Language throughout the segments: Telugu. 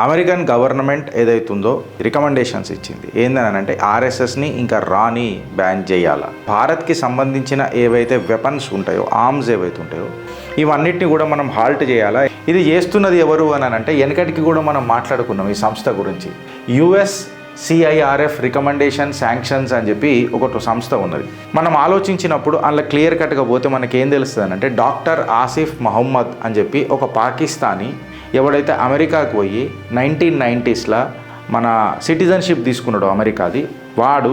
అమెరికన్ గవర్నమెంట్ ఏదైతుందో రికమెండేషన్స్ ఇచ్చింది ఏందనంటే ఆర్ఎస్ఎస్ని ఇంకా రాని బ్యాన్ చేయాలా. భారత్కి సంబంధించిన ఏవైతే వెపన్స్ ఉంటాయో, ఆర్మ్స్ ఏవైతే ఉంటాయో ఇవన్నిటిని కూడా మనం హాల్ట్ చేయాలా. ఇది చేస్తున్నది ఎవరు అని అంటే వెనకటికి కూడా మనం మాట్లాడుకున్నాం ఈ సంస్థ గురించి. USCIRF రికమెండేషన్ శాంక్షన్స్ అని చెప్పి ఒకటి సంస్థ ఉన్నది. మనం ఆలోచించినప్పుడు అందులో క్లియర్ కట్గా పోతే మనకేం తెలుస్తుంది అంటే డాక్టర్ ఆసిఫ్ మహమ్మద్ అని చెప్పి ఒక పాకిస్తానీ ఎవడైతే అమెరికాకు పోయి 1990s మన సిటిజన్షిప్ తీసుకున్నాడు అమెరికాది, వాడు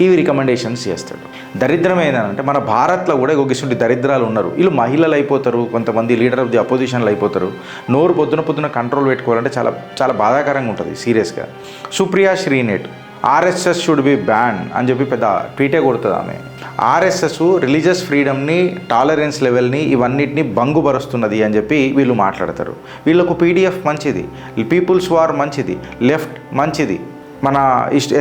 ఇవి రికమెండేషన్స్ చేస్తాడు. దరిద్రం ఏంటంటే మన భారత్లో కూడా ఇటువంటి దరిద్రాలు ఉన్నారు. వీళ్ళు మహిళలు అయిపోతారు, కొంతమంది లీడర్ ఆఫ్ ది అపోజిషన్లు అయిపోతారు. నోరు పొద్దున కంట్రోల్ పెట్టుకోవాలంటే చాలా చాలా బాధాకరంగా ఉంటుంది సీరియస్గా. Supriya Shrinate RSS should be ban అని చెప్పి పెద్ద ట్వీటే కొడుతుంది ఆమె. RSS రిలీజియస్ ఫ్రీడమ్ని, టాలరెన్స్ లెవెల్ని ఇవన్నిటిని భంగుపరుస్తున్నది అని చెప్పి వీళ్ళు మాట్లాడతారు. వీళ్ళకు PDF మంచిది, పీపుల్స్ వార్ మంచిది, లెఫ్ట్ మంచిది, మన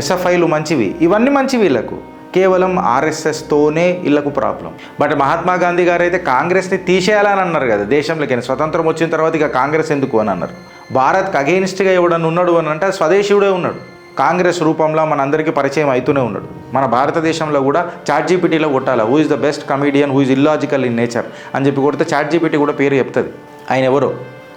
SFIలు మంచివి, ఇవన్నీ మంచి వీళ్ళకు. కేవలం RSSతోనే వీళ్ళకు ప్రాబ్లం. బట్ మహాత్మా గాంధీ గారు అయితే కాంగ్రెస్ని తీసేయాలని అన్నారు కదా దేశంలోకి. స్వతంత్రం వచ్చిన తర్వాత ఇక కాంగ్రెస్ ఎందుకు అని అన్నారు. భారత్కి అగెయిన్స్ట్గా ఎవడన్నా ఉన్నాడు అని అంటే స్వదేశీయుడే ఉన్నాడు. కాంగ్రెస్ రూపంలో మనందరికీ పరిచయం అవుతూనే ఉన్నాడు. మన భారతదేశంలో కూడా ChatGPTలో కొట్టాలా who is the best comedian who is illogical in nature అని చెప్పి కొడితే ChatGPT కూడా పేరు చెప్తుంది. ఆయన ఎవరో,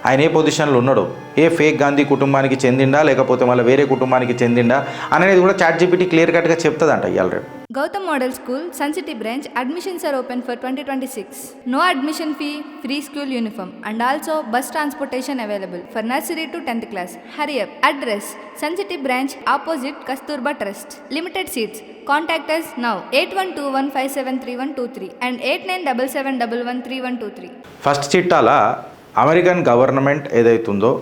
ఆయన ఏ పొజిషన్లో ఉన్నాడో, ఏ ఫేక్ గాంధీ కుటుంబానికి చెందిండా లేకపోతే మళ్ళీ వేరే కుటుంబానికి చెందిండా అనేది కూడా ChatGPT క్లియర్ కట్గా చెప్తుందంట ఇవాళ రేపు. Gautam Model School, Sun City branch, admissions are open for 2026. No admission fee, free school uniform and also bus transportation available for nursery to 10th class. Hurry up. Address, Sun City branch opposite Kasturba Trust. Limited seats. Contact us now 8121573123 and 8977113123. First Chittala American government ఏదైతుందో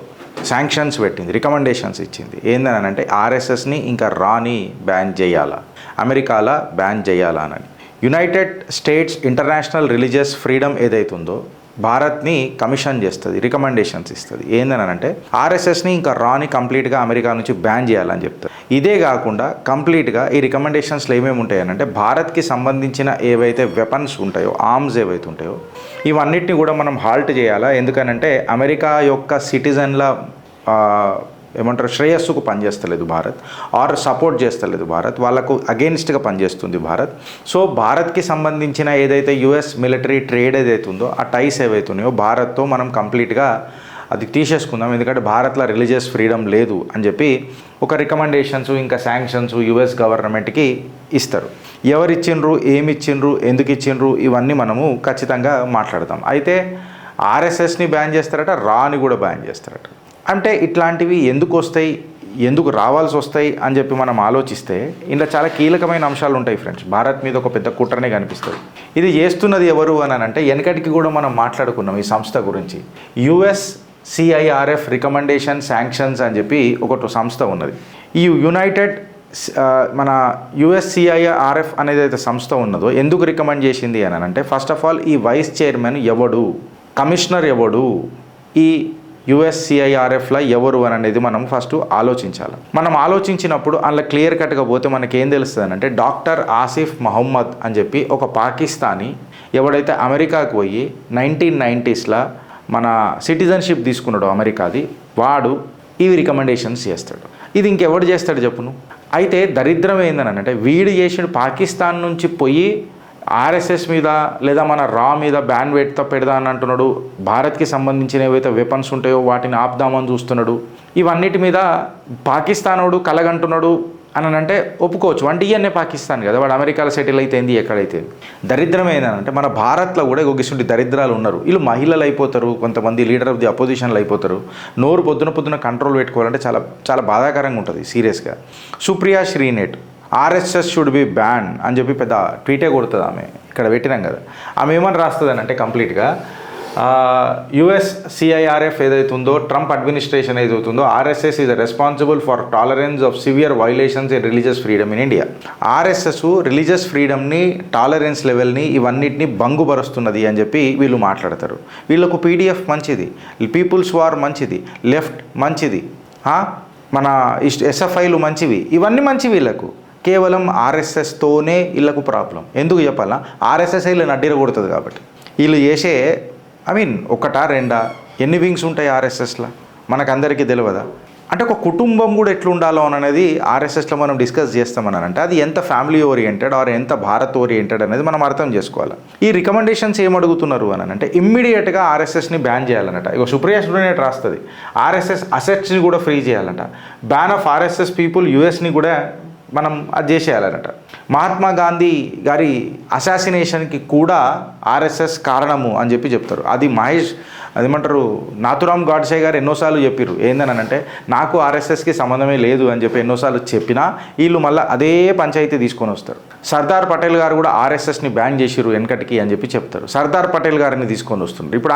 శాంక్షన్స్ పెట్టింది, రికమెండేషన్స్ ఇచ్చింది. ఏందనంటే RSSని ఇంకా రాని బ్యాన్ చేయాలా, అమెరికాలో బ్యాన్ చేయాలా అని. United states international religious freedom ఏదైతుందో భారత్ని కమిషన్ చేస్తుంది, రికమెండేషన్స్ ఇస్తుంది. ఏందనంటే RSSని ఇంకా రాని కంప్లీట్గా అమెరికా నుంచి బ్యాన్ చేయాలని చెప్తారు. ఇదే కాకుండా కంప్లీట్గా ఈ రికమెండేషన్స్లో ఏమేమి ఉంటాయనంటే భారత్కి సంబంధించిన ఏవైతే వెపన్స్ ఉంటాయో, ఆర్మ్స్ ఏవైతే ఉంటాయో ఇవన్నిటిని కూడా మనం హాల్ట్ చేయాలా. ఎందుకనంటే అమెరికా యొక్క సిటిజన్ల ఏమంటారు శ్రేయస్సుకు పనిచేస్తలేదు భారత్, ఆర్ సపోర్ట్ చేస్తలేదు భారత్, వాళ్ళకు అగెయిన్స్ట్గా పనిచేస్తుంది భారత్. సో భారత్కి సంబంధించిన ఏదైతే US మిలిటరీ ట్రేడ్ ఏదైతే ఉందో ఆ టైస్ ఏవైతే ఉన్నాయో భారత్తో మనం కంప్లీట్గా అది తీసేసుకుందాం. ఎందుకంటే భారత్లో రిలీజియస్ ఫ్రీడమ్ లేదు అని చెప్పి ఒక రికమెండేషన్స్ ఇంకా శాంక్షన్స్ US గవర్నమెంట్కి ఇస్తారు. ఎవరిచ్చిండ్రు, ఏమిచ్చిండ్రు, ఎందుకు ఇచ్చిండ్రు ఇవన్నీ మనము ఖచ్చితంగా మాట్లాడతాం. అయితే RSSని బ్యాన్ చేస్తారట, రాని కూడా బ్యాన్ చేస్తారట. అంటే ఇట్లాంటివి ఎందుకు వస్తాయి, ఎందుకు రావాల్సి వస్తాయి అని చెప్పి మనం ఆలోచిస్తే ఇందులో చాలా కీలకమైన అంశాలు ఉంటాయి ఫ్రెండ్స్. భారత్ మీద ఒక పెద్ద కుట్రనే కనిపిస్తుంది. ఇది చేస్తున్నది ఎవరు అని అంటే వెనకటికి కూడా మనం మాట్లాడుకున్నాం ఈ సంస్థ గురించి. USCIRF రికమెండేషన్ శాంక్షన్స్ అని చెప్పి ఒకటి సంస్థ ఉన్నది. ఈ మన USCIRF అనేది అయితే సంస్థ ఉన్నదో ఎందుకు రికమెండ్ చేసింది అని అంటే ఫస్ట్ ఆఫ్ ఆల్ ఈ వైస్ చైర్మన్ ఎవడు, కమిషనర్ ఎవడు, ఈ USCIRFలో ఎవరు అని అనేది మనం ఫస్ట్ ఆలోచించాలి. మనం ఆలోచించినప్పుడు అందులో క్లియర్ కట్గా పోతే మనకేం తెలుస్తుంది అంటే డాక్టర్ ఆసిఫ్ మహమ్మద్ అని చెప్పి ఒక పాకిస్తానీ ఎవడైతే అమెరికాకు పోయి 1990s మన సిటిజన్షిప్ తీసుకున్నాడు అమెరికాది, వాడు ఇవి రికమెండేషన్స్ చేస్తాడు. ఇది ఇంకెవడు చేస్తాడు చెప్పును. అయితే దరిద్రం ఏందనంటే వీడు చేసిన పాకిస్తాన్ నుంచి పోయి RSS మీద లేదా మన రా మీద బ్యాన్ పెడదా అని అంటున్నాడు. భారత్కి సంబంధించిన ఏవైతే వెపన్స్ ఉంటాయో వాటిని ఆపుదామని చూస్తున్నాడు. ఇవన్నిటి మీద పాకిస్తానోడు కలగంటున్నాడు అని అంటే ఒప్పుకోవచ్చు. అంటే ఇవన్నీ పాకిస్తాన్ కదా, వాడు అమెరికాలో సెటిల్ అయితే ఎక్కడైతే. దరిద్రం ఏంటంటే మన భారత్లో కూడా ఇటువంటి దరిద్రాలు ఉన్నారు. వీళ్ళు మహిళలు అయిపోతారు, కొంతమంది లీడర్ ఆఫ్ ది అపోజిషన్లు అయిపోతారు. నోరు పొద్దున కంట్రోల్ పెట్టుకోవాలంటే చాలా చాలా బాధాకరంగా ఉంటుంది సీరియస్గా. Supriya Shrinate RSS should be ban అని చెప్పి పెద్ద ట్వీటే కొడుతుంది ఆమె. ఇక్కడ పెట్టినాం కదా, ఆమె ఏమని రాస్తుంది అని అంటే కంప్లీట్గా USCIRF ఏదైతే ఉందో ట్రంప్ అడ్మినిస్ట్రేషన్ ఏదైతుందో RSS is responsible for tolerance of severe violations in religious freedom in India. RSS religious ఫ్రీడమ్ని, టాలరెన్స్ లెవెల్ని ఇవన్నిటిని భంగుపరుస్తున్నది అని చెప్పి వీళ్ళు మాట్లాడతారు. వీళ్ళకు PDF మంచిది, పీపుల్స్ వార్ మంచిది, లెఫ్ట్ మంచిది, మన SFIలు మంచివి, ఇవన్నీ మంచి వీళ్ళకు. కేవలం RSSతోనే వీళ్ళకు ప్రాబ్లం. ఎందుకు చెప్పాలా, RSS వీళ్ళని అడ్డిర కొడుతుంది కాబట్టి. వీళ్ళు చేసే ఒకటా రెండా ఎన్ని వింగ్స్ ఉంటాయి RSSలో మనకందరికీ తెలియదా? అంటే ఒక కుటుంబం కూడా ఎట్లా ఉండాలో అనేది ఆర్ఎస్ఎస్లో మనం డిస్కస్ చేస్తామని అంటే అది ఎంత ఫ్యామిలీ ఓరియంటెడ్ ఆర్ ఎంత భారత్ ఓరియంటెడ్ అనేది మనం అర్థం చేసుకోవాలి. ఈ రికమెండేషన్స్ ఏం అడుగుతున్నారు అని అంటే ఇమ్మీడియట్గా ఆర్ఎస్ఎస్ని బ్యాన్ చేయాలన్నట. ఇక సుప్రీం కోర్టు రాస్తుంది ఆర్ఎస్ఎస్ అసెట్స్ని కూడా ఫ్రీ చేయాలంట. బ్యాన్ ఆఫ్ ఆర్ఎస్ఎస్ పీపుల్ యుఎస్ని కూడా మనం అది చేసేయాలన్నట. మహాత్మా గాంధీ గారి అసాసినేషన్కి కూడా ఆర్ఎస్ఎస్ కారణము అని చెప్పి చెప్తారు. అది మహేష్ అదేమంటారు నాథురామ్ గాడ్సే గారు ఎన్నోసార్లు చెప్పారు ఏందని అంటే నాకు ఆర్ఎస్ఎస్కి సంబంధమే లేదు అని చెప్పి ఎన్నోసార్లు చెప్పినా వీళ్ళు మళ్ళీ అదే పంచాయతీ తీసుకొని వస్తారు. సర్దార్ పటేల్ గారు కూడా ఆర్ఎస్ఎస్ని బ్యాన్ చేసిరు వెనకటికి అని చెప్పి చెప్తారు. సర్దార్ పటేల్ గారిని తీసుకొని వస్తున్నారు. ఇప్పుడు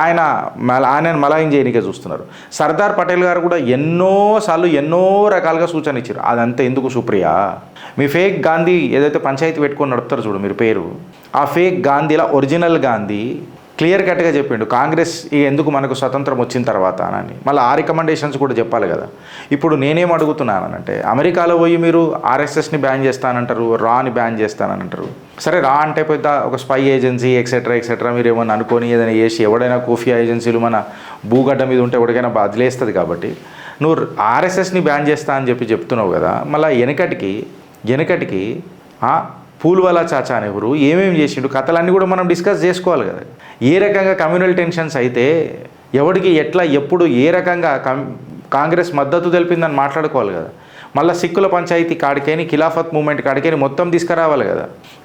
ఆయనను మలాయిన్ చేయనికే చూస్తున్నారు. సర్దార్ పటేల్ గారు కూడా ఎన్నోసార్లు ఎన్నో రకాలుగా సూచన ఇచ్చారు. అదంతా ఎందుకు సుప్రియ? మీ ఫేక్ గాంధీ ఏదైతే పంచాయతీ పెట్టుకొని నడుపుతారు చూడు మీరు పేరు, ఆ ఫేక్ గాంధీలా ఒరిజినల్ గాంధీ క్లియర్ కట్గా చెప్పిండు కాంగ్రెస్ ఎందుకు మనకు స్వతంత్రం వచ్చిన తర్వాత అని. మళ్ళీ ఆ రికమెండేషన్స్ కూడా చెప్పాలి కదా. ఇప్పుడు నేనేం అడుగుతున్నానంటే అమెరికాలో పోయి మీరు ఆర్ఎస్ఎస్ని బ్యాన్ చేస్తానంటారు, రాని బ్యాన్ చేస్తానంటారు. సరే రా అంటే పెద్ద ఒక స్పై ఏజెన్సీ ఎక్సెట్రా మీరు ఏమన్నా అనుకొని ఏదైనా చేసి ఎవడైనా ఖుఫియా ఏజెన్సీలు మన భూగడ్డ మీద ఉంటే ఎవరికైనా బదిలేస్తుంది. కాబట్టి నువ్వు ఆర్ఎస్ఎస్ని బ్యాన్ చేస్తా అని చెప్పి చెప్తున్నావు కదా. మళ్ళీ వెనకటికి పూల్వాలా చాచా నెహ్రూ ఏమేమి చేసిండు కథలన్నీ కూడా మనం డిస్కస్ చేసుకోవాలి కదా. ఏ రకంగా కమ్యూనల్ టెన్షన్స్ అయితే ఎవరికి ఎట్లా ఎప్పుడు ఏ రకంగా కాంగ్రెస్ మద్దతు తెలిపిందని మాట్లాడుకోవాలి కదా. మళ్ళీ సిక్కుల పంచాయతీ కాడికేని ఖిలాఫత్ మూమెంట్ కాడికేని మొత్తం తీసుకురావాలి కదా.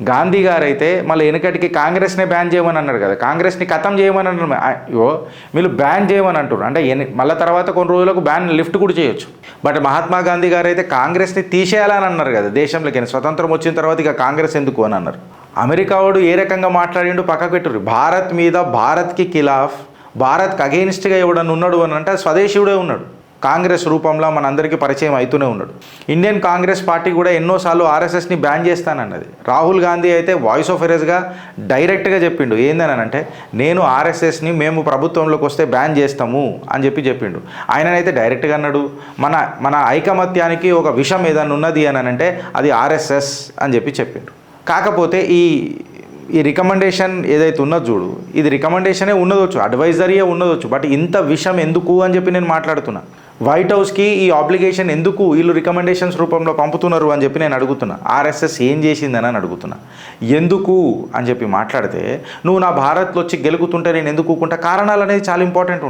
గాంధీ గారు అయితే మళ్ళీ వెనకటికి కాంగ్రెస్నే బ్యాన్ చేయమని అన్నారు కదా. కాంగ్రెస్ని ఖతం చేయమని అన్నారు. మీరు బ్యాన్ చేయమని అంటారు అంటే మళ్ళీ తర్వాత కొన్ని రోజులకు బ్యాన్ లిఫ్ట్ కూడా చేయొచ్చు. బట్ మహాత్మా గాంధీ గారు అయితే కాంగ్రెస్ని తీసేయాలని అన్నారు కదా. దేశంలోకి స్వతంత్రం వచ్చిన తర్వాత ఇక కాంగ్రెస్ ఎందుకు అని అన్నారు. అమెరికా వాడు ఏ రకంగా మాట్లాడిండు పక్కకు పెట్టుర్రు. భారత్ మీద భారత్కి ఖిలాఫ్ భారత్కి అగెయిన్స్ట్గా ఎవడన్నా ఉన్నాడు అని అంటే స్వదేశీయుడే ఉన్నాడు. కాంగ్రెస్ రూపంలో మనందరికీ పరిచయం అవుతూనే ఉన్నాడు. ఇండియన్ కాంగ్రెస్ పార్టీ కూడా ఎన్నోసార్లు ఆర్ఎస్ఎస్ని బ్యాన్ చేస్తానన్నది. రాహుల్ గాంధీ అయితే వాయిస్ ఆఫ్ ఎరేజ్గా డైరెక్ట్గా చెప్పిండు ఏందని అంటే నేను ఆర్ఎస్ఎస్ని మేము ప్రభుత్వంలోకి వస్తే బ్యాన్ చేస్తాము అని చెప్పిండు. ఆయననైతే డైరెక్ట్గా అన్నాడు మన ఐకమత్యానికి ఒక విషం ఏదైనా ఉన్నది అని అంటే అది ఆర్ఎస్ఎస్ అని చెప్పిండు. కాకపోతే ఈ రికమెండేషన్ ఏదైతే ఉన్నదో చూడు, ఇది రికమెండేషనే ఉండవచ్చు, అడ్వైజరీయే ఉండవచ్చు. బట్ ఇంత విషయం ఎందుకు అని చెప్పి నేను మాట్లాడుతున్నా. వైట్ హౌస్కి ఈ ఆబ్లిగేషన్ ఎందుకు వీళ్ళు రికమెండేషన్స్ రూపంలో పంపుతున్నారు అని చెప్పి నేను అడుగుతున్నా. ఆర్ఎస్ఎస్ ఏం చేసిందని అని అడుగుతున్నా. ఎందుకు అని చెప్పి మాట్లాడితే నువ్వు నా భారత్లో వచ్చి గెలుకుతుంటే నేను ఎందుకు ఊకుంటా? కారణాలు అనేది చాలా ఇంపార్టెంట్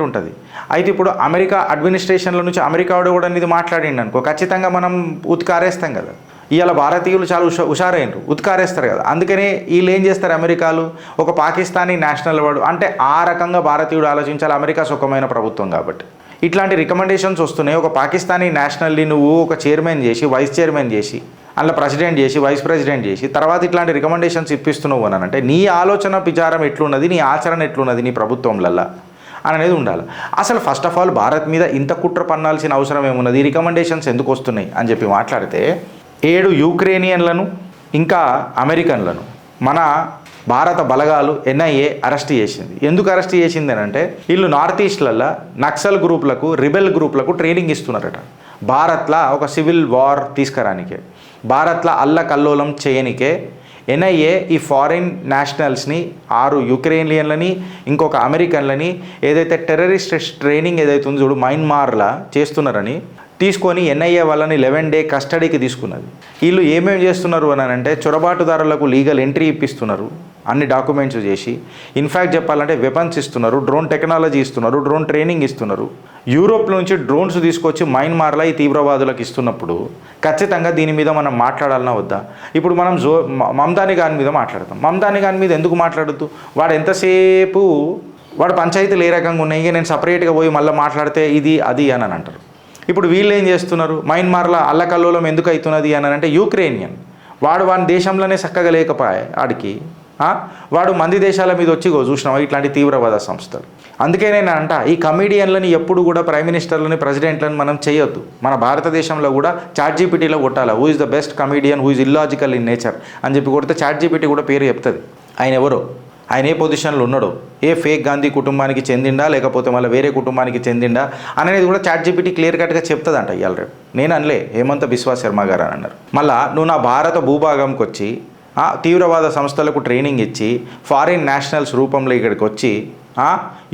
ఉంటుంది. అయితే ఇప్పుడు అమెరికా అడ్మినిస్ట్రేషన్ల నుంచి అమెరికా వాడు కూడా ఇది మాట్లాడిండు అనుకో, ఖచ్చితంగా మనం ఉతికారేస్తాం కదా. ఇవాళ భారతీయులు చాలా హుషారైనరు, ఉతికారేస్తారు కదా. అందుకనే వీళ్ళు ఏం చేస్తారు అమెరికాలు ఒక పాకిస్తానీ నేషనల్ వాడు అంటే ఆ రకంగా భారతీయుడు ఆలోచించాలి. అమెరికా సుఖమైన ప్రభుత్వం కాబట్టి ఇట్లాంటి రికమెండేషన్స్ వస్తున్నాయి. ఒక పాకిస్తానీ నేషనల్ని నువ్వు ఒక చైర్మన్ చేసి వైస్ చైర్మన్ చేసి అందులో ప్రెసిడెంట్ చేసి వైస్ ప్రెసిడెంట్ చేసి తర్వాత ఇట్లాంటి రికమెండేషన్స్ ఇప్పిస్తున్నావు అని అంటే నీ ఆలోచన విచారం ఎట్లున్నది, నీ ఆచరణ ఎట్లున్నది నీ ప్రభుత్వంలల్లా అనేది ఉండాలి. అసలు ఫస్ట్ ఆఫ్ ఆల్ భారత్ మీద ఇంత కుట్ర పన్నాల్సిన అవసరం ఏమున్నది? ఈ రికమెండేషన్స్ ఎందుకు వస్తున్నాయి అని చెప్పి మాట్లాడితే 7 యుక్రేనియన్లను ఇంకా అమెరికన్లను మన భారత బలగాలు ఎన్ఐఏ అరెస్ట్ చేసింది. ఎందుకు అరెస్ట్ చేసింది అని అంటే వీళ్ళు నార్త్ ఈస్ట్లల్లో నక్సల్ గ్రూపులకు రిబెల్ గ్రూపులకు ట్రైనింగ్ ఇస్తున్నారట. భారత్లో ఒక సివిల్ వార్ తీసుకురానికే, భారత్లో అల్లకల్లోలం చేయనికే ఎన్ఐఏ ఈ ఫారిన్ నేషనల్స్ని 6 యుక్రెయినియన్లని ఇంకొక అమెరికన్లని ఏదైతే టెర్రరిస్ట్ ట్రైనింగ్ ఏదైతే ఉందో చూడు మయన్మార్లా చేస్తున్నారని తీసుకొని ఎన్ఐఏ వాళ్ళని 11 డే కస్టడీకి తీసుకున్నది. వీళ్ళు ఏమేమి చేస్తున్నారు అని అంటే చొరబాటుదారులకు లీగల్ ఎంట్రీ ఇప్పిస్తున్నారు, అన్ని డాక్యుమెంట్స్ చేసి. ఇన్ఫ్యాక్ట్ చెప్పాలంటే వెపన్స్ ఇస్తున్నారు, డ్రోన్ టెక్నాలజీ ఇస్తున్నారు, డ్రోన్ ట్రైనింగ్ ఇస్తున్నారు. యూరోప్ నుంచి డ్రోన్స్ తీసుకొచ్చి మయన్మార్లో ఈ తీవ్రవాదులకు ఇస్తున్నప్పుడు ఖచ్చితంగా దీని మీద మనం మాట్లాడాలన్నా వద్దా? ఇప్పుడు మనం మమ్దాని ఖాన్ మీద మాట్లాడతాం. మమ్దాని ఖాన్ మీద ఎందుకు మాట్లాడద్దు? వాడు ఎంతసేపు వాడు పంచాయతీలు ఏ రకంగా ఉన్నాయి, నేను సపరేట్గా పోయి మళ్ళీ మాట్లాడితే ఇది అది అని అంటారు. ఇప్పుడు వీళ్ళు ఏం చేస్తున్నారు? మయన్మార్లో అల్లకల్లోలం ఎందుకు అవుతున్నది అని అంటే యుక్రెయినియన్ వాడు వాని దేశంలోనే చక్కగా లేకపోయా ఆడికి వాడు మంది దేశాల మీద వచ్చి చూసినావా ఇట్లాంటి తీవ్రవాద సంస్థలు. అందుకే నేను అంట ఈ కమీడియన్లని ఎప్పుడు కూడా ప్రైమ్ మినిస్టర్లని ప్రెసిడెంట్లని మనం చేయొద్దు. మన భారతదేశంలో కూడా చాట్జీపీటీలో కొట్టాలి who is the best comedian who is illogical in nature అని చెప్పి కొడితే చాట్జీపీటీ కూడా పేరు చెప్తుంది. ఆయన ఎవరో, ఆయన ఏ పొజిషన్లో ఉన్నాడో, ఏ ఫేక్ గాంధీ కుటుంబానికి చెందిండా లేకపోతే మళ్ళీ వేరే కుటుంబానికి చెందిండా అనేది కూడా చాట్జీపీటీ క్లియర్ కట్గా చెప్తుందంట. ఇవాళ రేపు నేను అనలే, హేమంత బిశ్వా శర్మ గారు అని అన్నారు. మళ్ళీ నువ్వు నా భారత భూభాగంకి వచ్చి తీవ్రవాద సంస్థలకు ట్రైనింగ్ ఇచ్చి ఫారిన్ నేషనల్స్ రూపంలో ఇక్కడికి వచ్చి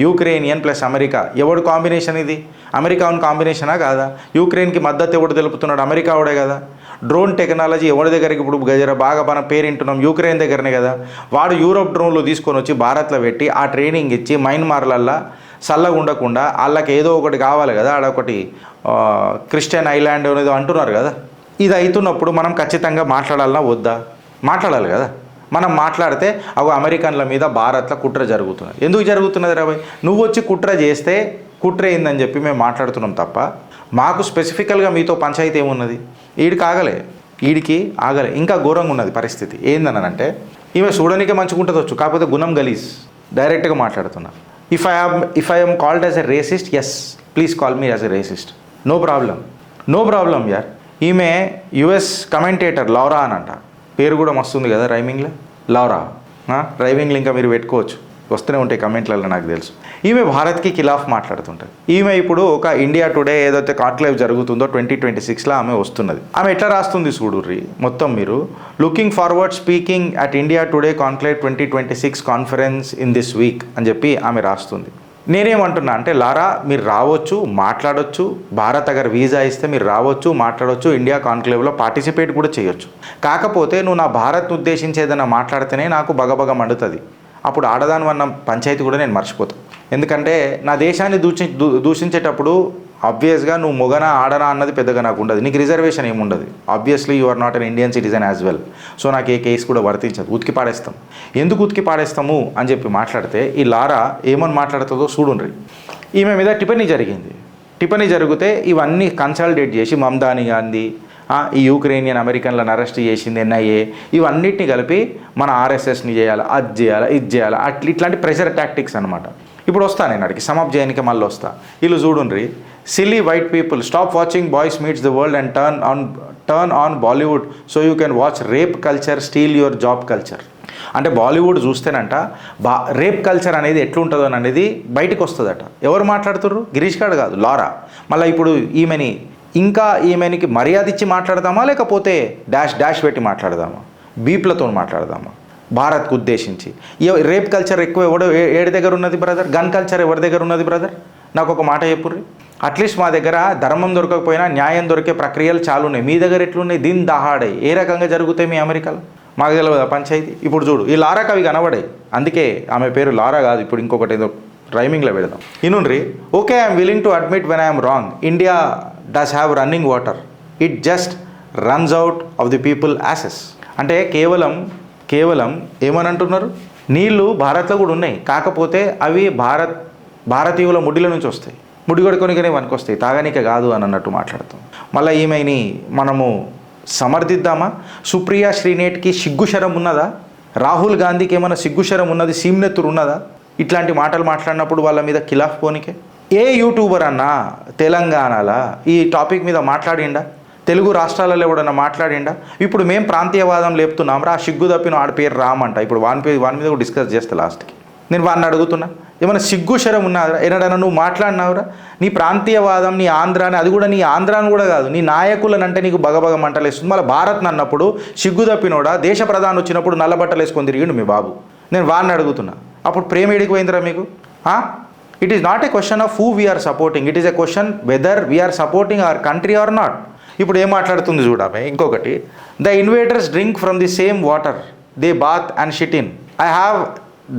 యూక్రేనియన్ ప్లస్ అమెరికా ఎవడు కాంబినేషన్ ఇది? అమెరికా కాంబినేషనా కాదా? యూక్రెయిన్కి మద్దతు ఎవడు తెలుపుతున్నాడు? అమెరికా వాడే కదా. డ్రోన్ టెక్నాలజీ ఎవరి దగ్గరికి ఇప్పుడు గజర బాగా మనం పేరింటున్నాం యూక్రెయిన్ దగ్గరనే కదా. వాడు యూరోప్ డ్రోన్లు తీసుకొని వచ్చి భారత్లో పెట్టి ఆ ట్రైనింగ్ ఇచ్చి మైన్మార్లల్లో చల్లగా ఉండకుండా వాళ్ళకి ఏదో ఒకటి కావాలి కదా. ఆడొకటి క్రిస్టియన్ ఐలాండ్ అనేది అంటున్నారు కదా. ఇది అవుతున్నప్పుడు మనం ఖచ్చితంగా మాట్లాడాలన్నా వద్దా? మాట్లాడాలి కదా. మనం మాట్లాడితే అవి అమెరికన్ల మీద భారత్లో కుట్ర జరుగుతున్నది. ఎందుకు జరుగుతున్నది రాబాయ్? నువ్వు వచ్చి కుట్ర చేస్తే కుట్ర ఏందని చెప్పి మేము మాట్లాడుతున్నాం తప్ప మాకు స్పెసిఫికల్గా మీతో పంచాయతీ ఏమున్నది? వీడికి ఆగలే. ఇంకా ఘోరంగా ఉన్నది పరిస్థితి. ఏందనంటే ఈమె చూడనికే మంచిగా ఉంటుందొచ్చు, కాకపోతే గుణం గలీజ్. డైరెక్ట్గా మాట్లాడుతున్నా. If I am called as a racist, yes please call me as a racist. No problem యార్. ఈమె యుఎస్ కమెంటేటర్ లౌరా అని అంట. పేరు కూడా మస్తుంది కదా రైమింగ్లో, లౌరా. రైమింగ్లు ఇంకా మీరు పెట్టుకోవచ్చు, వస్తూనే ఉంటాయి కమెంట్లలో, నాకు తెలుసు. ఈమె భారత్కి ఖిలాఫ్ మాట్లాడుతుంటుంది. ఈమె ఇప్పుడు ఒక ఇండియా టుడే ఏదైతే కాన్క్లేవ్ జరుగుతుందో 2026లో ఆమె వస్తున్నది. ఆమె ఎట్లా రాస్తుంది చూడుర్రి మొత్తం మీరు. Looking forward speaking at India today conclave 2026 conference in this week అని చెప్పి ఆమె రాస్తుంది. నేనేమంటున్నా అంటే లారా, మీరు రావచ్చు, మాట్లాడొచ్చు. భారత్ అగర్ వీజా ఇస్తే మీరు రావచ్చు, మాట్లాడవచ్చు, ఇండియా కాన్క్లేవ్లో పార్టిసిపేట్ కూడా చేయొచ్చు. కాకపోతే నువ్వు నా భారత్ను ఉద్దేశించి ఏదైనా మాట్లాడితేనే నాకు బగబగ మండుతుంది. అప్పుడు ఆడదాని వన్న పంచాయతీ కూడా నేను మర్చిపోతాను. ఎందుకంటే నా దేశాన్ని దూషించేటప్పుడు ఆబ్వియస్గా నువ్వు మొగనా ఆడనా అన్నది పెద్దగా నాకు ఉండదు. నీకు రిజర్వేషన్ ఏముండదు. Obviously you are not an Indian citizen as well. So నాకు ఏ కేసు కూడా వర్తించదు. ఉతికి పాడేస్తాం. ఎందుకు ఉతికి పాడేస్తాము అని చెప్పి మాట్లాడితే ఈ లారా ఏమని మాట్లాడుతుందో చూడుండ్రి. ఈమె మీద టిప్పనీ జరిగితే ఇవన్నీ కన్సల్టేట్ చేసి మమ్దాని గాంధీ, ఈ యూక్రెయినియన్ అమెరికన్లను అరెస్ట్ చేసింది ఎన్ఐఏ, ఇవన్నిటిని కలిపి మన ఆర్ఎస్ఎస్ని చేయాలి, అది చేయాలి, ఇది చేయాలి, ఇట్లాంటి ప్రెషర్ టాక్టిక్స్ అనమాట. ఇప్పుడు వస్తాను నేను అడిగి సమప్ చేయడానికి మళ్ళీ వస్తా. వీళ్ళు చూడుండ్రి. Silly white people stop watching boys meets the world and turn on Bollywood so you can watch rape culture steal your job culture. అంటే బాలీవుడ్ చూస్తేనంట రేప్ కల్చర్ అనేది ఎట్లుంటుందో అనేది బయటకు వస్తుందట. ఎవరు మాట్లాడుతుర్రు? గిరీష్ గారు కాదు, లారా. మళ్ళీ ఇప్పుడు ఈమెనికి మర్యాద ఇచ్చి మాట్లాడదామా, లేకపోతే డాష్ పెట్టి మాట్లాడదామా, బీప్లతో మాట్లాడదామా భారత్కు ఉద్దేశించి? రేప్ కల్చర్ ఎక్కువ ఏడి దగ్గర ఉన్నది బ్రదర్? గన్ కల్చర్ ఎవరి దగ్గర ఉన్నది బ్రదర్? నాకు ఒక మాట చెప్పుర్రి. అట్లీస్ట్ మా దగ్గర ధర్మం దొరకకపోయినా న్యాయం దొరికే ప్రక్రియలు చాలా ఉన్నాయి. మీ దగ్గర ఎట్లున్నాయి? దీని దహాడే ఏ రకంగా జరుగుతాయి మీ అమెరికాలో? మాకు తెలియదా పంచాయతీ? ఇప్పుడు చూడు, ఈ లారాకి అవి కనబడాయి. అందుకే ఆమె పేరు లారా కాదు, ఇప్పుడు ఇంకొకటి ఏదో రైమింగ్లో పెడదాం. ఇనుండ్రి. Okay, I'm willing to admit when I'm wrong. India does have running water. It just runs out of the people asses. అంటే కేవలం ఏమని అంటున్నారు? నీళ్లు భారత్లో కూడా ఉన్నాయి, కాకపోతే అవి భారతీయుల ముడిల నుంచి వస్తాయి. ముడి కొడుకొనికనే మనకు వస్తాయి, తాగనిక కాదు అని అన్నట్టు మాట్లాడతాం. మళ్ళీ ఈమెని మనము సమర్థిద్దామా? సుప్రియా శ్రీనేట్కి సిగ్గుశరం ఉన్నదా? రాహుల్ గాంధీకి ఏమైనా సిగ్గుశరం ఉన్నది? సీమ్నెత్తురు ఉన్నదా? ఇట్లాంటి మాటలు మాట్లాడినప్పుడు వాళ్ళ మీద ఖిలాఫ్ పోనికే. ఏ యూట్యూబర్ అన్నా తెలంగాణలో ఈ టాపిక్ మీద మాట్లాడిండా? తెలుగు రాష్ట్రాలలో ఎవడన్నా మాట్లాడిండా? ఇప్పుడు మేము ప్రాంతీయవాదం లేపుతున్నాం రా, సిగ్గు తప్పిన ఆడి పేరు రామంట. ఇప్పుడు వాని మీద కూడా డిస్కస్ చేస్తా లాస్ట్కి. నేను వాడిని అడుగుతున్నా, ఏమైనా సిగ్గుశరం ఉన్నారా? ఏనాడన్నా నువ్వు మాట్లాడినావురా? నీ ప్రాంతీయవాదం, నీ ఆంధ్రాని, అది కూడా నీ ఆంధ్రాని కూడా కాదు, నీ నాయకులను అంటే నీకు బగబగ మంటలు వేస్తుంది. మళ్ళీ భారత్ అన్నప్పుడు సిగ్గు తప్పినోడా దేశ ప్రధాని వచ్చినప్పుడు నల్లబట్టలు వేసుకొని తిరిగిండు మీ బాబు. నేను వాడిని అడుగుతున్నా, అప్పుడు ప్రేమ ఏడికి పోయిందిరా మీకు? It is not a question of who we're supporting, it is a question whether we're supporting our country or not. ఇప్పుడు ఏం మాట్లాడుతుంది చూడమే. ఇంకొకటి, the invaders drink from the same water they bath and shit in. I have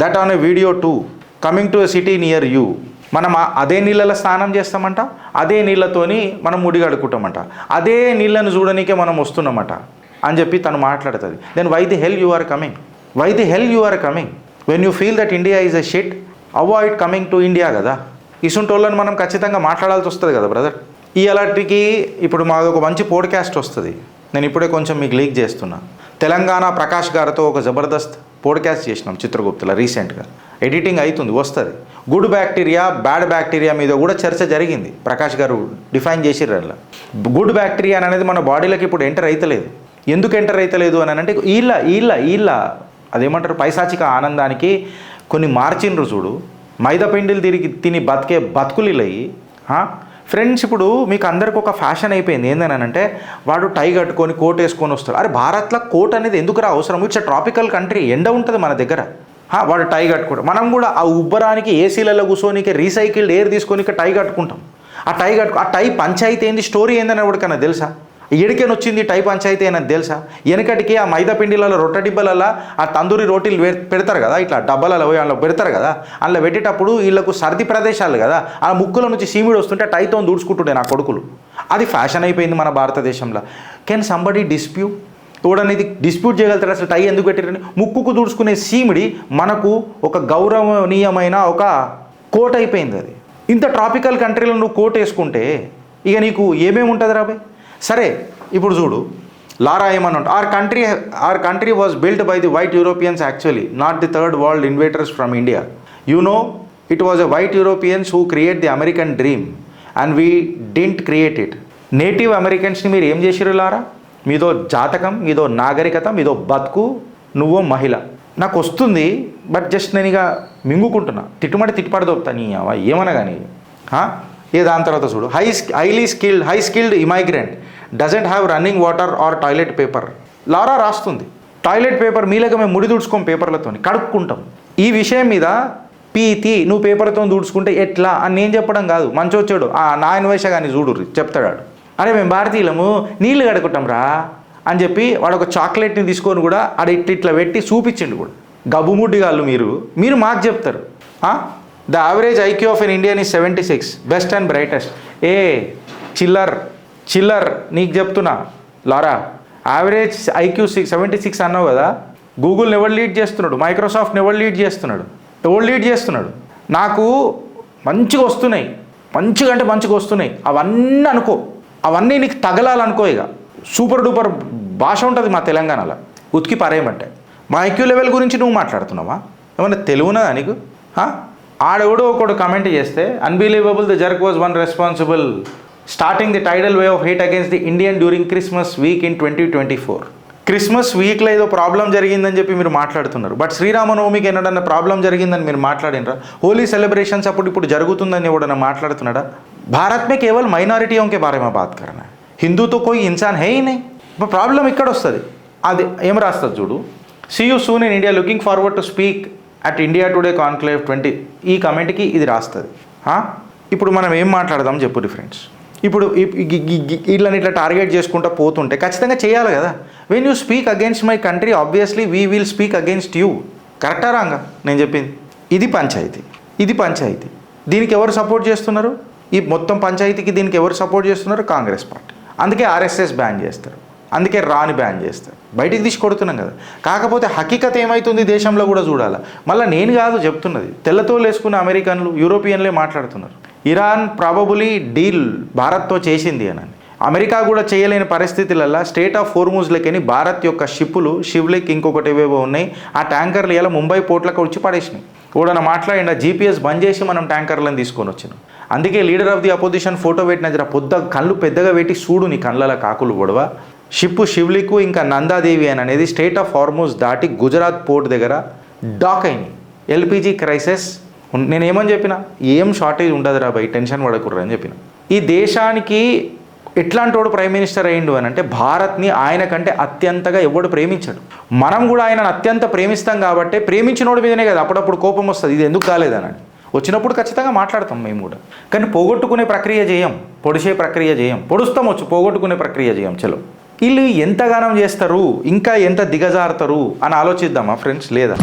that on a video too coming to a city near you. మనం అదే నీళ్ళలో స్నానం చేస్తామంట, అదే నీళ్ళతోని మనం ముడి కడుక్కుంటామంట, అదే నీళ్ళను చూడనీకే మనం వస్తున్నామట అని చెప్పి తను మాట్లాడుతుంది. Then why the hell you are coming? When you feel that India is a shit, avoid coming to India కదా. ఇసుంటోళ్ళని మనం ఖచ్చితంగా మాట్లాడాల్సి వస్తుంది కదా బ్రదర్. ఈ అలాంటికి ఇప్పుడు మాకు ఒక మంచి పోడ్కాస్ట్ వస్తుంది, నేను ఇప్పుడే కొంచెం మీకు లీక్ చేస్తున్నా. తెలంగాణ ప్రకాష్ గారితో ఒక జబర్దస్త్ పోడ్కాస్ట్ చేసినాం చిత్రగుప్తలో రీసెంట్గా. ఎడిటింగ్ అవుతుంది, వస్తుంది. గుడ్ బ్యాక్టీరియా బ్యాడ్ బ్యాక్టీరియా మీద కూడా చర్చ జరిగింది. ప్రకాష్ గారు డిఫైన్ చేసిర్రు అలా. గుడ్ బ్యాక్టీరియా అనేది మన బాడీలోకి ఇప్పుడు ఎంటర్ అవుతలేదు. ఎందుకు ఎంటర్ అవుతలేదు అని అంటే వీళ్ళ అదేమంటారు, పైశాచిక ఆనందానికి కొన్ని మార్చిండ్రు చూడు. మైదాపిండిలు తిని బతికే బతుకులు ఇల్లయి. ఫ్రెండ్స్, ఇప్పుడు మీకు అందరికి ఒక ఫ్యాషన్ అయిపోయింది ఏందని అంటే, వాడు టై కట్టుకొని కోట్ వేసుకొని వస్తాడు. అరే భారత్లో కోట్ అనేది ఎందుకు అవసరం? ఇట్స్ అ ట్రాపికల్ కంట్రీ, ఎండ ఉంటుంది మన దగ్గర. వాడు టై కట్టుకుంటాం. మనం కూడా ఆ ఉబ్బరానికి ఏసీలలో కూర్చోనికి రీసైకిల్డ్ ఎయిర్ తీసుకొని టై కట్టుకుంటాం. ఆ టై పంచాయతీ ఏంది, స్టోరీ ఏందని ఎవరికన్నా తెలుసా? ఎడికెన్ వచ్చింది టై పంచాయతీ అని తెలుసా? వెనకటికి ఆ మైదా పిండిలలో రొట్టె డిబ్బలలో ఆ తందూరి రోటీలు పెడతారు కదా, ఇట్లా డబ్బాలలో పోయి అందులో పెడతారు కదా, అందులో పెట్టేటప్పుడు వీళ్ళకు సర్ది ప్రదేశాలు కదా, ఆ ముక్కుల నుంచి సీమిడి వస్తుంటే టైతో దూడ్చుకుంటుండే నా కొడుకులు. అది ఫ్యాషన్ అయిపోయింది మన భారతదేశంలో. Can somebody dispute? ఎవడనేది డిస్ప్యూట్ చేయగలుగుతారు? అసలు టై ఎందుకు పెట్టారని ముక్కుకు దూడ్చుకునే సీమిడి మనకు ఒక గౌరవనీయమైన ఒక కోట్ అయిపోయింది. అది ఇంత ట్రాపికల్ కంట్రీలో నువ్వు కోట్ వేసుకుంటే ఇక నీకు ఏమేమి ఉంటుంది రాబాయ్? సరే ఇప్పుడు చూడు, లారా ఏమన్నా our country was built by the white Europeans actually, not the third world invaders from India. You know, it was a white Europeans who created the American dream and we didn't create it. Native అమెరికన్స్ని మీరు ఏం చేసిర్రు లారా? మీదో జాతకం, మీదో నాగరికత, మీదో బతుకు, నువ్వో మహిళ. నాకు వస్తుంది బట్ జస్ట్ నేను ఇక మింగుకుంటున్నా, తిట్టుపాటు దొరుకుతా నీ ఏమన్నా కానీ. దాని తర్వాత చూడు, high skilled immigrant doesn't have running water or toilet paper. Laura రాస్తుంది, టాయిలెట్ పేపర్ మీలాగా మేము ముడి దుడుచుకోం, పేపర్లతో కడుక్కుంటాం. ఈ విషయం మీద పీతి నువ్వు పేపర్తో దూడ్చుకుంటే ఎట్లా అని నేను చెప్పడం కాదు, మంచోచ్చాడు నా అన్వేష కానీ చూడు చెప్తాడు. అరే మేము భారతీయులము నీళ్ళు కడుకుంటాం రా అని చెప్పి వాడు ఒక చాక్లెట్ని తీసుకొని కూడా ఆడ ఇట్లా పెట్టి చూపించిండు కూడా. గబ్బుముడ్డి గాళ్ళు మీరు మాకు చెప్తారు. The average IQ of an Indian is 76, best and brightest. చిల్లర్ నీకు చెప్తున్నా లారా, యావరేజ్ ఐక్యూ 76 అన్నావు కదా. గూగుల్ని ఎవరు లీడ్ చేస్తున్నాడు? మైక్రోసాఫ్ట్ని ఎవరు లీడ్ చేస్తున్నాడు? నాకు మంచిగా వస్తున్నాయి, మంచిగా అంటే మంచిగా వస్తున్నాయి, అవన్నీ అనుకో, అవన్నీ నీకు తగలాలనుకో. ఇక సూపర్ డూపర్ భాష ఉంటుంది మా తెలంగాణలో, ఉతికి పారేయమంటే. మా ఐక్యూ లెవెల్ గురించి నువ్వు మాట్లాడుతున్నావా? ఏమన్నా తెలుగున్నదా నీకు? ఆడెవడో ఒకడు కమెంట్ చేస్తే, unbelievable the jerk was one responsible starting the టైడల్ way of hate against the Indian during Christmas week in 2024. Christmas వీక్లో ఏదో ప్రాబ్లం జరిగిందని చెప్పి మీరు మాట్లాడుతున్నారు, బట్ శ్రీరామనవమికి ఎన్నడన్నా ప్రాబ్లం జరిగిందని మీరు మాట్లాడినరా? హోలీ సెలబ్రేషన్స్ ఇప్పుడు జరుగుతుందని ఎవడన్నా మాట్లాడుతున్నాడా? भारत में केवल माइनॉरिटियों के बारे में बात करना है, हिंदू तो कोई इंसान है ही नहीं. ప్రాబ్లం ఇక్కడ వస్తుంది. అది ఏం రాస్తుంది చూడు, see you soon in India, looking forward to speak at India today conclave 20. ఈ కమెంట్కి ఇది రాస్తుంది. ఇప్పుడు మనం ఏం మాట్లాడదాం చెప్పు ఫ్రెండ్స్. ఇప్పుడు వీళ్ళని ఇట్లా టార్గెట్ చేసుకుంటూ పోతుంటే ఖచ్చితంగా చేయాలి కదా. When you speak against my country obviously we will speak against you. కరెక్టా రాంగా నేను చెప్పింది? ఇది పంచాయతీ. దీనికి ఎవరు సపోర్ట్ చేస్తున్నారు? ఈ మొత్తం పంచాయతీకి దీనికి ఎవరు సపోర్ట్ చేస్తున్నారు? కాంగ్రెస్ పార్టీ. అందుకే ఆర్ఎస్ఎస్ బ్యాన్ చేస్తారు, అందుకే రాని బ్యాన్ చేస్తారు. బయటికి తీసి కొడుతున్నాం కదా. కాకపోతే హకీకత్ ఏమవుతుంది దేశంలో కూడా చూడాలి. మళ్ళీ నేను కాదు చెప్తున్నది, తెల్లతోలు వేసుకున్న అమెరికన్లు, యూరోపియన్లే మాట్లాడుతున్నారు. ఇరాన్ ప్రాబబులీ డీల్ భారత్తో చేసింది అని. అమెరికా కూడా చేయలేని పరిస్థితులలో స్టేట్ ఆఫ్ హోర్ముజ్లకని భారత్ యొక్క షిప్పులు, షివ్లిక్ ఇంకొకటి ఏవేవో ఉన్నాయి, ఆ ట్యాంకర్లు ఇలా ముంబై పోర్ట్లకు వచ్చి పడేసినాయి. కూడా మాట్లాడిన జీపీఎస్ బంద్ చేసి మనం ట్యాంకర్లను తీసుకొని వచ్చినాం. అందుకే leader of the opposition photo పెట్టిన జర కళ్ళు పెద్దగా పెట్టి చూడు, నీ కళ్ళల కాకులు పొడవ. షిప్ షివ్లిక్ ఇంకా నందాదేవి అని అనేది స్టేట్ ఆఫ్ హార్మోజ్ దాటి గుజరాత్ పోర్ట్ దగ్గర డాక్ అయింది. LPG crisis. నేనేమని చెప్పిన, ఏం షార్టేజ్ ఉండదు రా బై, టెన్షన్ పడకుర్రా అని చెప్పిన. ఈ దేశానికి ఎట్లాంటి వాడు ప్రైమ్ మినిస్టర్ అయ్యిండు అని అంటే, భారత్ని ఆయన కంటే అత్యంతగా ఎవడు ప్రేమించాడు. మనం కూడా ఆయనను అత్యంత ప్రేమిస్తాం కాబట్టి ప్రేమించినోడి మీదనే కదా అప్పుడప్పుడు కోపం వస్తుంది, ఇది ఎందుకు కాలేదని. వచ్చినప్పుడు ఖచ్చితంగా మాట్లాడతాం మేము కూడా. కానీ పోగొట్టుకునే ప్రక్రియ చేయం, పొడిచే ప్రక్రియ చేయం. పొడుస్తాం పోగొట్టుకునే ప్రక్రియ చేయం. చలో, వీళ్ళు ఎంతగానం చేస్తారు, ఇంకా ఎంత దిగజారుతారు అని ఆలోచిద్దామా ఫ్రెండ్స్? లేదా?